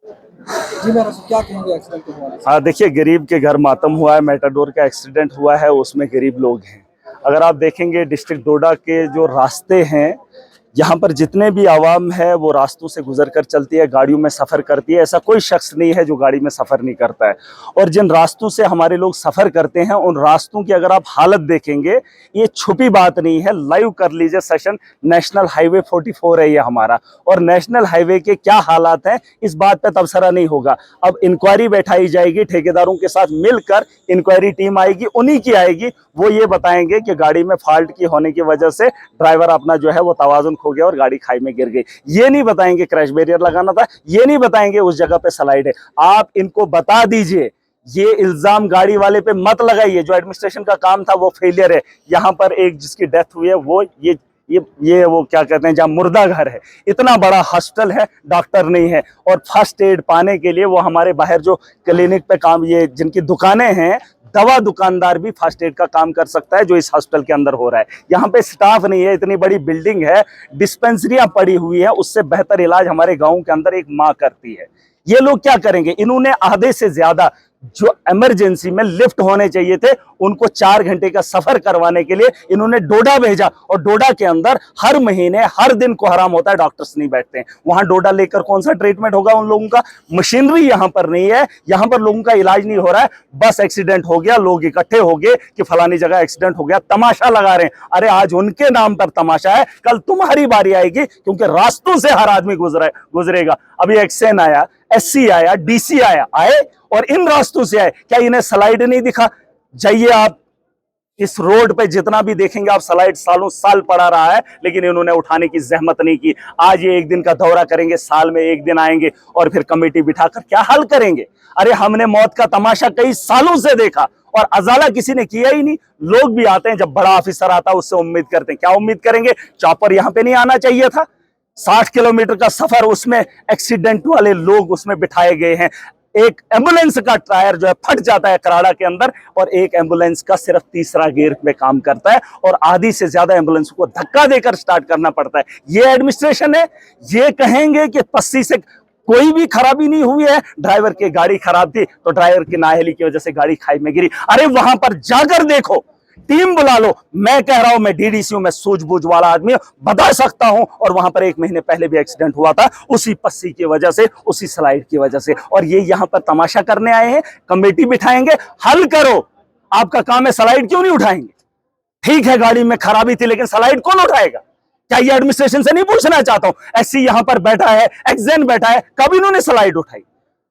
जी मेरा क्या कहेंगे एक्सीडेंट के हवाले से? हाँ देखिए, गरीब के घर मातम हुआ है। मेटाडोर का एक्सीडेंट हुआ है, उसमें गरीब लोग हैं। अगर आप देखेंगे डिस्ट्रिक्ट डोडा के जो रास्ते हैं, यहाँ पर जितने भी आवाम है वो रास्तों से गुजर कर चलती है, गाड़ियों में सफ़र करती है। ऐसा कोई शख्स नहीं है जो गाड़ी में सफ़र नहीं करता है। और जिन रास्तों से हमारे लोग सफ़र करते हैं, उन रास्तों की अगर आप हालत देखेंगे, ये छुपी बात नहीं है। लाइव कर लीजिए सेशन। नेशनल हाईवे 44 है ये हमारा, और नेशनल हाईवे के क्या हालात हैं इस बात पे तबसरा नहीं होगा। अब इंक्वायरी बैठाई जाएगी, ठेकेदारों के साथ मिलकर इंक्वायरी टीम आएगी, उन्हीं की आएगी। वो ये बताएंगे कि गाड़ी में फॉल्ट की होने की वजह से ड्राइवर अपना जो है वो तवाजुन खो गया और गाड़ी खाई में गिर गई। ये नहीं बताएंगे क्रैश बैरियर लगाना था, ये नहीं बताएंगे उस जगह पे स्लाइड है। आप इनको बता दीजिए। ये इल्जाम गाड़ी वाले पे मत लगाइए। जो एडमिनिस्ट्रेशन का काम था वो फेलियर है। यहाँ पर एक जिसकी डेथ हुई है वो ये वो क्या कहते हैं, जहाँ मुर्दा घर है। इतना बड़ा हॉस्पिटल है, डॉक्टर नहीं है। और फर्स्ट एड पाने के लिए वो हमारे बाहर जो क्लिनिक पे काम, ये जिनकी दुकानें हैं, दवा दुकानदार भी फर्स्ट एड का काम कर सकता है, जो इस हॉस्पिटल के अंदर हो रहा है। यहाँ पे स्टाफ नहीं है। इतनी बड़ी बिल्डिंग है, डिस्पेंसरियां पड़ी हुई है, उससे बेहतर इलाज हमारे गांव के अंदर एक माँ करती है। ये लोग क्या करेंगे? इन्होंने आधे से ज्यादा जो इमरजेंसी में लिफ्ट होने चाहिए थे, उनको 4 घंटे का सफर करवाने के लिए इन्होंने डोडा भेजा। और डोडा के अंदर हर महीने हर दिन को हराम होता है, डॉक्टर्स नहीं बैठते हैं वहां। डोडा लेकर कौन सा ट्रीटमेंट होगा उन लोगों का? मशीनरी यहां पर नहीं है, यहां पर लोगों का इलाज नहीं हो रहा है। बस एक्सीडेंट हो गया, लोग इकट्ठे हो गए कि फलानी जगह एक्सीडेंट हो गया, तमाशा लगा रहे हैं। अरे आज उनके नाम पर तमाशा है, कल तुम्हारी बारी आएगी, क्योंकि रास्तों से हर आदमी गुजरेगा। अभी एक्सेन आया, एससी आया, डीसी आए और इन रास्तों से आए। क्या इन्हें स्लाइड नहीं दिखा? जाइए आप इस रोड पे जितना भी देखेंगे आप, स्लाइड सालों साल पड़ा रहा है, लेकिन इन्होंने उठाने की जहमत नहीं की। आज ये एक दिन का दौरा करेंगे, साल में एक दिन आएंगे और फिर कमेटी बिठाकर क्या हल करेंगे? अरे हमने मौत का तमाशा कई सालों से देखा और अजाला किसी ने किया ही नहीं। लोग भी आते हैं, जब बड़ा ऑफिसर आता है उससे उम्मीद करते हैं। क्या उम्मीद करेंगे? चॉपर यहाँ पे नहीं आना चाहिए था? 60 किलोमीटर का सफर, उसमें एक्सीडेंट वाले लोग उसमें बिठाए गए हैं। एक एम्बुलेंस का टायर जो है फट जाता है कराड़ा के अंदर, और एक एम्बुलेंस का सिर्फ तीसरा गियर में काम करता है, और आधी से ज्यादा एम्बुलेंस को धक्का देकर स्टार्ट करना पड़ता है। ये एडमिनिस्ट्रेशन है? ये कहेंगे कि 80 से कोई भी खराबी नहीं हुई है, ड्राइवर की गाड़ी खराब थी तो ड्राइवर की नाअहली की वजह से गाड़ी खाई में गिरी। अरे वहां पर जाकर देखो, टीम बुला लो। मैं कह रहा हूं, मैं डीडीसी हूं, मैं सूझबूझ वाला आदमी बता सकता हूं। और वहां पर 1 महीने पहले भी एक्सीडेंट हुआ था, उसी पस्सी की वजह से, उसी स्लाइड की वजह से। और ये यहां पर तमाशा करने आए हैं। कमेटी बिठाएंगे, हल करो। आपका काम है, स्लाइड क्यों नहीं उठाएंगे? ठीक है गाड़ी में खराबी थी, लेकिन स्लाइड कौन उठाएगा? क्या ये एडमिनिस्ट्रेशन से नहीं पूछना चाहता हूं? एससी यहां पर बैठा है, एक्सेन बैठा है, कब इन्होंने स्लाइड उठाई?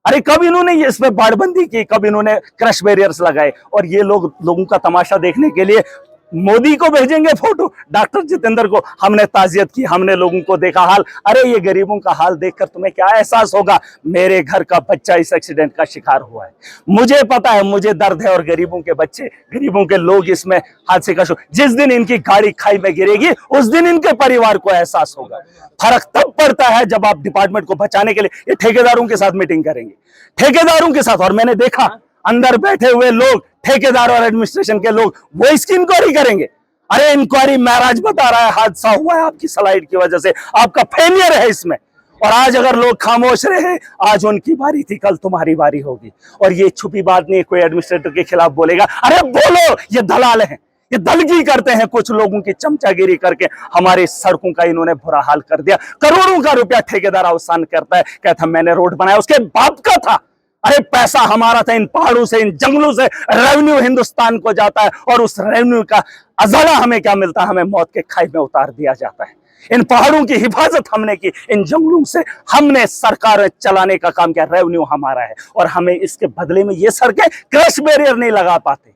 अरे कब इन्होंने ये इसमें बाड़बंदी की? कब इन्होंने क्रश बैरियर्स लगाए? और ये लोगों का तमाशा देखने के लिए मोदी को भेजेंगे फोटो, डॉक्टर जितेंद्र को। हमने ताजियत की, हमने लोगों को देखा हाल। अरे ये गरीबों का हाल देखकर तुम्हें क्या एहसास होगा? मेरे घर का बच्चा इस एक्सीडेंट का शिकार हुआ है, मुझे पता है, मुझे दर्द है। और गरीबों के बच्चे, गरीबों के लोग इसमें हादसे का जिस दिन इनकी गाड़ी खाई में गिरेगी, उस दिन इनके परिवार को एहसास होगा। फर्क तब पड़ता है जब आप डिपार्टमेंट को बचाने के लिए ये ठेकेदारों के साथ मीटिंग करेंगे, ठेकेदारों के साथ। और मैंने देखा अंदर बैठे हुए लोग, ठेकेदार और एडमिनिस्ट्रेशन के लोग, वो इसकी इंक्वायरी करेंगे। अरे इंक्वायरी महाराज बता रहा है हादसा हुआ है आपकी स्लाइड की वजह से, आपका फेलियर है इसमें। और आज अगर लोग खामोश रहे, आज उनकी बारी थी, कल तुम्हारी बारी होगी। और ये छुपी बात नहीं, कोई एडमिनिस्ट्रेटर के खिलाफ बोलेगा, अरे बोलो, ये दलाल हैं, ये दलगी करते हैं कुछ लोगों की चमचागिरी करके। हमारे सड़कों का इन्होंने बुरा हाल कर दिया। करोड़ों का रुपया ठेकेदार अवसान करता है, कहता मैंने रोड बनाया, उसके बाप का था। अरे पैसा हमारा था, इन पहाड़ों से, इन जंगलों से रेवेन्यू हिंदुस्तान को जाता है, और उस रेवेन्यू का अजाला हमें क्या मिलता है? हमें मौत के खाई में उतार दिया जाता है। इन पहाड़ों की हिफाजत हमने की, इन जंगलों से हमने सरकार चलाने का काम किया, रेवेन्यू हमारा है, और हमें इसके बदले में ये सड़कें क्रश बैरियर नहीं लगा पाते।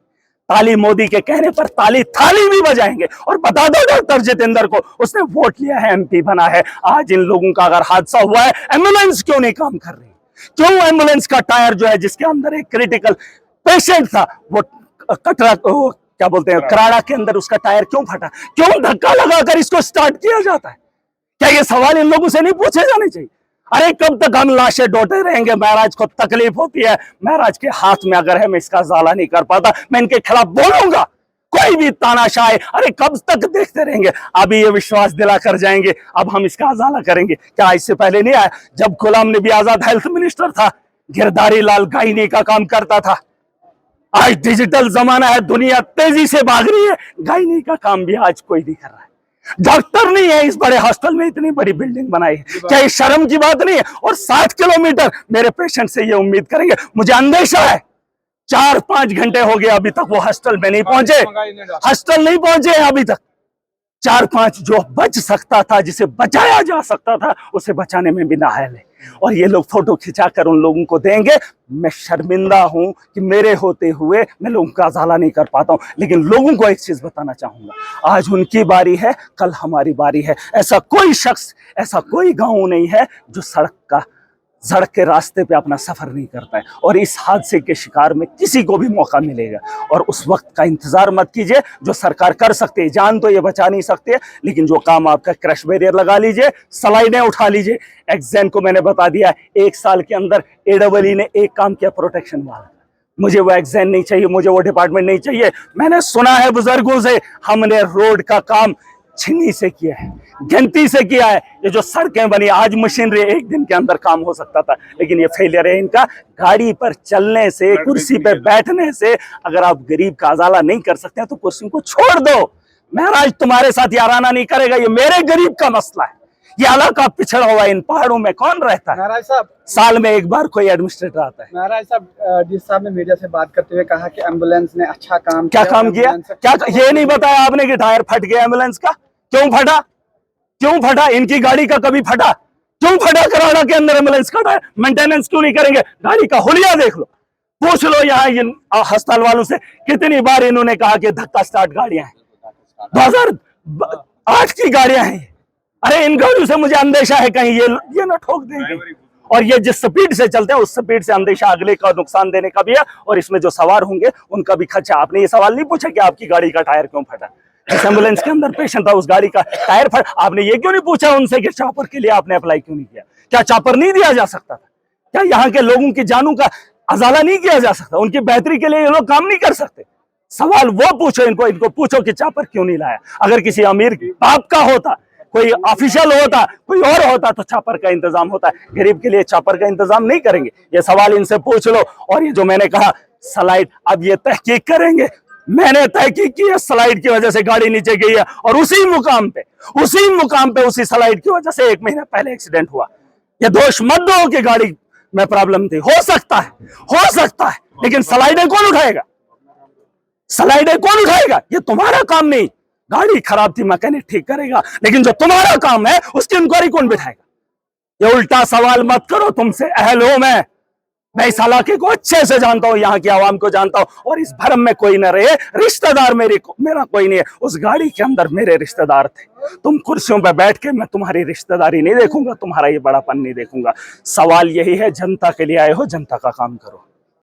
ताली मोदी के कहने पर ताली थाली भी बजाएंगे। और बता दो डॉक्टर जितेंद्र को, उसने वोट लिया है, एमपी बना है। आज इन लोगों का अगर हादसा हुआ है, एम्बुलेंस क्यों नहीं काम कर रही? क्यों एम्बुलेंस का टायर जो है, जिसके अंदर एक क्रिटिकल पेशेंट था, वो कटरा, क्या बोलते हैं, कराड़ा के अंदर उसका टायर क्यों फटा? क्यों धक्का लगाकर इसको स्टार्ट किया जाता है? क्या ये सवाल इन लोगों से नहीं पूछे जाने चाहिए? अरे कब तक हम लाशें ढोते रहेंगे? महाराज को तकलीफ होती है, महाराज के हाथ में अगर है, मैं इसका जाला नहीं कर पाता, मैं इनके खिलाफ बोलूंगा। कोई भी तानाशाह है, अरे कब तक देखते रहेंगे? अभी ये विश्वास दिला कर जाएंगे, अब हम इसका अजाला करेंगे। क्या इससे पहले नहीं आया? जब गुलाम नबी आजाद हेल्थ मिनिस्टर था, गिरधारी लाल गायनी का काम करता था। आज डिजिटल जमाना है, दुनिया तेजी से भाग रही है, गायनी का काम भी आज कोई नहीं कर रहा है। डॉक्टर नहीं है इस बड़े हॉस्टल में, इतनी बड़ी बिल्डिंग बनाई है, क्या ये शर्म की बात नहीं है? और 7 किलोमीटर मेरे पेशेंट से ये उम्मीद करेंगे? मुझे अंदेशा है 4-5 घंटे हो गए अभी तक वो हॉस्टल में नहीं पहुंचे, हॉस्टल नहीं पहुंचे अभी तक। 4-5 जो बच सकता था, जिसे बचाया जा सकता था, उसे बचाने में भी नाअहल है। और ये लोग फोटो खिंचाकर उन लोगों को देंगे। मैं शर्मिंदा हूं कि मेरे होते हुए मैं लोगों का अजाला नहीं कर पाता हूं। लेकिन लोगों को एक चीज बताना चाहूंगा, आज उनकी बारी है, कल हमारी बारी है। ऐसा कोई शख्स, ऐसा कोई गांव नहीं है जो सड़क के रास्ते पे अपना सफर नहीं करता है। और इस हादसे के शिकार में किसी को भी मौका मिलेगा, और उस वक्त का इंतजार मत कीजिए। जो सरकार कर सकती है, जान तो ये बचा नहीं सकती है, लेकिन जो काम आपका, क्रश बैरियर लगा लीजिए, सलाइडें उठा लीजिए। एक्सैन को मैंने बता दिया, 1 साल के अंदर AEE ने एक काम किया, प्रोटेक्शन वाला। मुझे वो एक्सैन नहीं चाहिए, मुझे वो डिपार्टमेंट नहीं चाहिए। मैंने सुना है बुजुर्गों से, हमने रोड का काम छिन्नी से किया है, गिनती से किया है। ये जो सड़कें बनी, आज मशीनरी 1 दिन के अंदर काम हो सकता था, लेकिन ये फेलियर है इनका। गाड़ी पर चलने से, कुर्सी पर बैठने से अगर आप गरीब का अजाला नहीं कर सकते हैं तो कुर्सी को छोड़ दो। महाराज तुम्हारे साथ याराना नहीं करेगा, ये मेरे गरीब का मसला है। ये इलाका पिछड़ा हुआ, इन पहाड़ों में कौन रहता है? महाराज साहब, साल में एक बार कोई एडमिनिस्ट्रेटर आता है। महाराज साहब, डीसी साहब ने मीडिया से बात करते हुए कहा कि एम्बुलेंस ने अच्छा काम क्या काम किया? क्या ये नहीं बताया आपने कि टायर फट गया एम्बुलेंस का? क्यों फटा? क्यों फटा? इनकी गाड़ी का कभी फटा? क्यों फटा? कराड़ा के अंदर एम्बुलेंस का टायर मेंटेनेंस क्यों नहीं करेंगे? गाड़ी का हुलिया देख लो, पूछ लो यहाँ अस्पताल वालों से, कितनी बार इन्होंने कहा कि धक्का स्टार्ट गाड़ियां हैं, 2008 की गाड़ियां हैं। अरे इन गाड़ियों से मुझे अंदेशा है कहीं ये ना ठोक देंगे। और ये जिस स्पीड से चलते हैं, उस स्पीड से अंदेशा अगले का नुकसान देने का भी है, और इसमें जो सवार होंगे उनका भी खर्चा। आपने ये सवाल नहीं पूछा कि आपकी गाड़ी का टायर क्यों फटा? जिस एम्बुलेंस के अंदर पेशेंट था, उस गाड़ी का टायर फट, आपने ये क्यों नहीं पूछा उनसे कि चॉपर के लिए आपने अप्लाई क्यों नहीं किया? क्या चॉपर नहीं दिया जा सकता था? क्या यहाँ के लोगों की जानों का अजाला नहीं किया जा सकता? उनकी बेहतरी के लिए ये लोग काम नहीं कर सकते? सवाल वो पूछो इनको पूछो कि चॉपर क्यों नहीं लाया। अगर किसी अमीर बाप का होता, कोई ऑफिशियल होता, कोई और होता, तो चॉपर का इंतजाम होता है। गरीब के लिए चॉपर का इंतजाम नहीं करेंगे? ये सवाल इनसे पूछ लो। और ये जो मैंने कहा स्लाइड, अब ये तहकीक करेंगे। मैंने तहकीक की है, स्लाइड की वजह से गाड़ी नीचे गई है, और उसी मुकाम पे उसी स्लाइड की वजह से 1 महीना पहले एक्सीडेंट हुआ। ये दोष मत दो कि गाड़ी में प्रॉब्लम थी, हो सकता है, लेकिन स्लाइडें कौन उठाएगा? स्लाइडें कौन उठाएगा? ये तुम्हारा काम नहीं। गाड़ी खराब थी, मैकेनिक ठीक करेगा, लेकिन जो तुम्हारा काम है उसकी इंक्वायरी कौन बिठाएगा? ये उल्टा सवाल मत करो, तुमसे अहल हूं मैं इस इलाके को अच्छे से जानता हूं, यहाँ की आवाम को जानता हूं, और इस भरम में कोई न रहे। रिश्तेदार मेरा कोई नहीं है। उस गाड़ी के अंदर मेरे रिश्तेदार थे। तुम कुर्सियों पर बैठ के, मैं तुम्हारी रिश्तेदारी नहीं देखूंगा, तुम्हारा ये बड़ापन नहीं देखूंगा। सवाल यही है, जनता के लिए आए हो, जनता का काम करो।